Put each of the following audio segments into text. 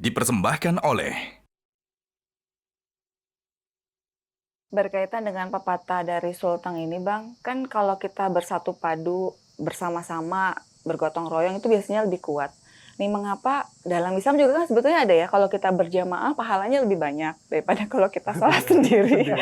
Dipersembahkan oleh Berkaitan dengan pepatah dari Sultan ini, Bang, kan kalau kita bersatu padu, bersama-sama, bergotong royong itu biasanya lebih kuat. Nih mengapa dalam Islam juga kan sebetulnya ada ya, kalau kita berjamaah pahalanya lebih banyak daripada kalau kita sholat sendiri.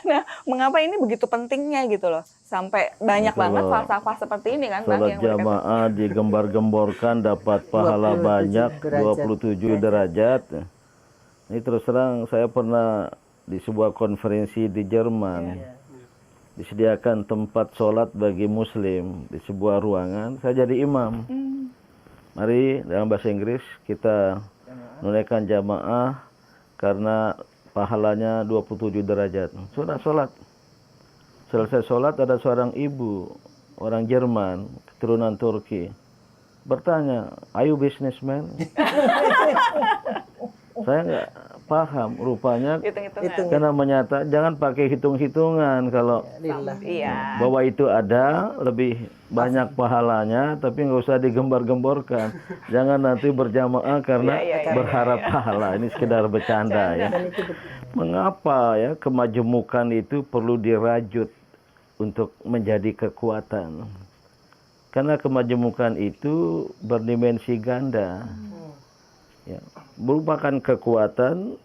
Nah, mengapa ini begitu pentingnya gitu loh, sampai banyak banget Kalau falsafah seperti ini kan, Bang, sholat yang berkata. jamaah digembar-gemborkan dapat pahala 27 banyak, derajat. 27 derajat. Ini terus terang saya pernah di sebuah konferensi di Jerman. Disediakan tempat sholat bagi muslim di sebuah ruangan. Saya jadi imam. Mari dalam bahasa Inggris kita menunaikan jamaah karena pahalanya 27 derajat. Sudah sholat. Selesai sholat ada seorang ibu, orang Jerman, keturunan Turki, bertanya, "Are you businessman?" Saya nggak paham, rupanya Hitung-hitungan. karena menyata jangan pakai hitung-hitungan kalau Iya. bahwa itu ada lebih banyak pahalanya, tapi nggak usah digembar-gemborkan. Jangan nanti berjamaah karena berharap pahala. Ini sekedar bercanda ya. Mengapa ya kemajemukan itu perlu dirajut untuk menjadi kekuatan? Karena kemajemukan itu berdimensi ganda. Ya, merupakan kekuatan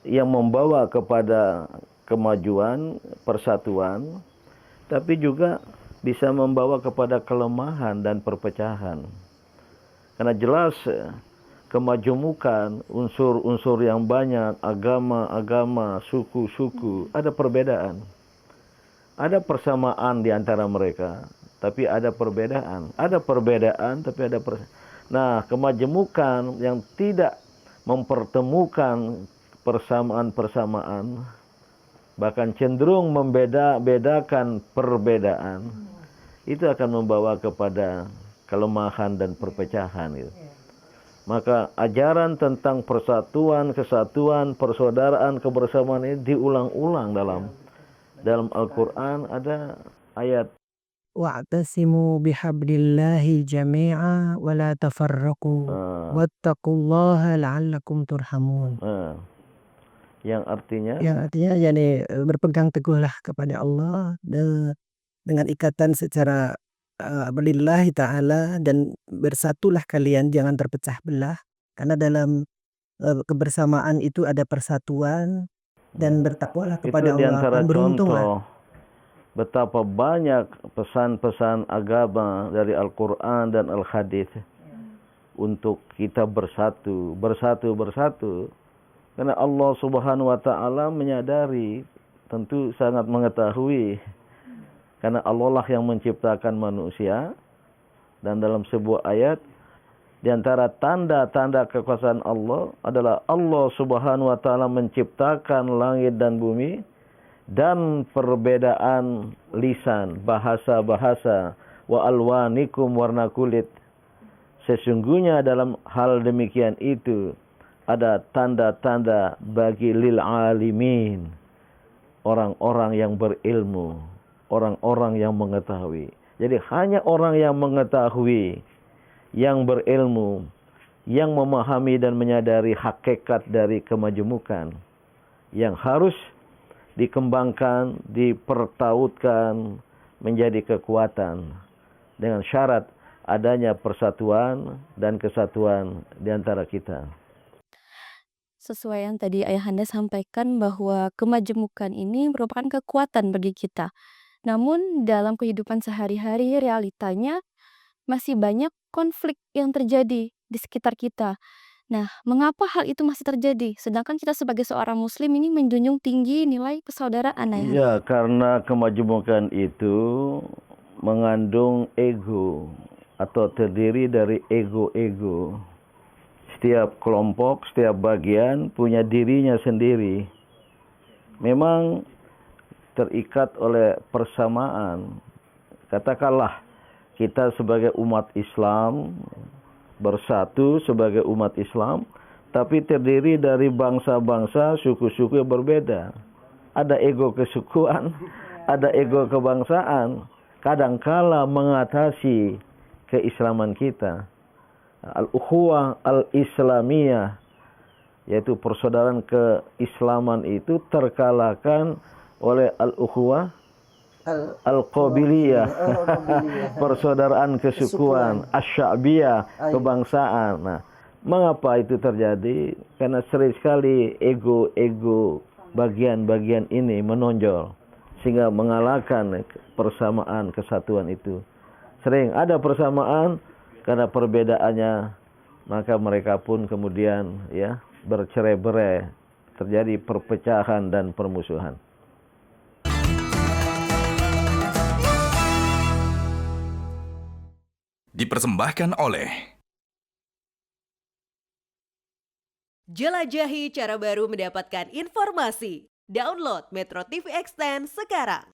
yang membawa kepada kemajuan, persatuan, tapi juga bisa membawa kepada kelemahan dan perpecahan. Karena jelas kemajemukan, unsur-unsur yang banyak, agama-agama, suku-suku, ada perbedaan. Ada persamaan di antara mereka, tapi ada perbedaan. Ada perbedaan, tapi ada Nah, kemajemukan yang tidak mempertemukan persamaan-persamaan, bahkan cenderung membeda-bedakan perbedaan, itu akan membawa kepada kelemahan dan perpecahan. Gitu. Maka ajaran tentang persatuan, kesatuan, persaudaraan, kebersamaan ini diulang-ulang dalam Al-Quran. Ada ayat Wa'tasimu bihablillahi jami'a wa la tafarraqu wattaqullaha la'allakum turhamun. yang artinya Yang artinya yani berpegang teguhlah kepada Allah dengan ikatan secara lillahi ta'ala, dan bersatulah kalian, jangan terpecah belah, karena dalam kebersamaan itu ada persatuan, dan bertakwalah itu kepada Allah, diantara dan beruntunglah. contoh betapa banyak pesan-pesan agama dari Al-Quran dan Al-Hadis untuk kita bersatu. Karena Allah Subhanahu wa Ta'ala menyadari, tentu sangat mengetahui, karena Allah lah yang menciptakan manusia. Dan dalam sebuah ayat, di antara tanda-tanda kekuasaan Allah adalah Allah Subhanahu wa Ta'ala menciptakan langit dan bumi, dan perbedaan lisan, bahasa-bahasa, wa alwanikum, warna kulit. Sesungguhnya dalam hal demikian itu ada tanda-tanda bagi lil alimin, orang-orang yang berilmu, orang-orang yang mengetahui. Jadi hanya orang yang mengetahui, yang berilmu, yang memahami dan menyadari hakikat dari kemajemukan, yang harus dikembangkan, dipertautkan menjadi kekuatan dengan syarat adanya persatuan dan kesatuan di antara kita. Sesuai yang tadi Ayahanda sampaikan bahwa kemajemukan ini merupakan kekuatan bagi kita. Namun dalam kehidupan sehari-hari realitanya masih banyak konflik yang terjadi di sekitar kita. Nah, mengapa hal itu masih terjadi? Sedangkan kita sebagai seorang muslim ini menjunjung tinggi nilai persaudaraan, Ayahanda. Ya, karena kemajemukan itu mengandung ego atau terdiri dari ego-ego. Setiap kelompok, setiap bagian punya dirinya sendiri. Memang terikat oleh persamaan. Katakanlah kita sebagai umat Islam bersatu sebagai umat Islam, tapi terdiri dari bangsa-bangsa, suku-suku yang berbeda. Ada ego kesukuan, ada ego kebangsaan. Kadangkala mengatasi keislaman kita. al-ukhuwah al-islamiyah, yaitu persaudaraan keislaman itu terkalahkan oleh al-ukhuwah al-qabiliyah, persaudaraan kesukuan, asy'abiyah, kebangsaan. Nah, mengapa itu terjadi? Karena sering sekali ego-ego bagian-bagian ini menonjol sehingga mengalahkan persamaan kesatuan itu. Sering ada persamaan, karena perbedaannya maka mereka pun kemudian ya bercerai-berai, terjadi perpecahan dan permusuhan. Dipersembahkan oleh Jelajahi cara baru mendapatkan informasi. Download Metro TV Extend sekarang.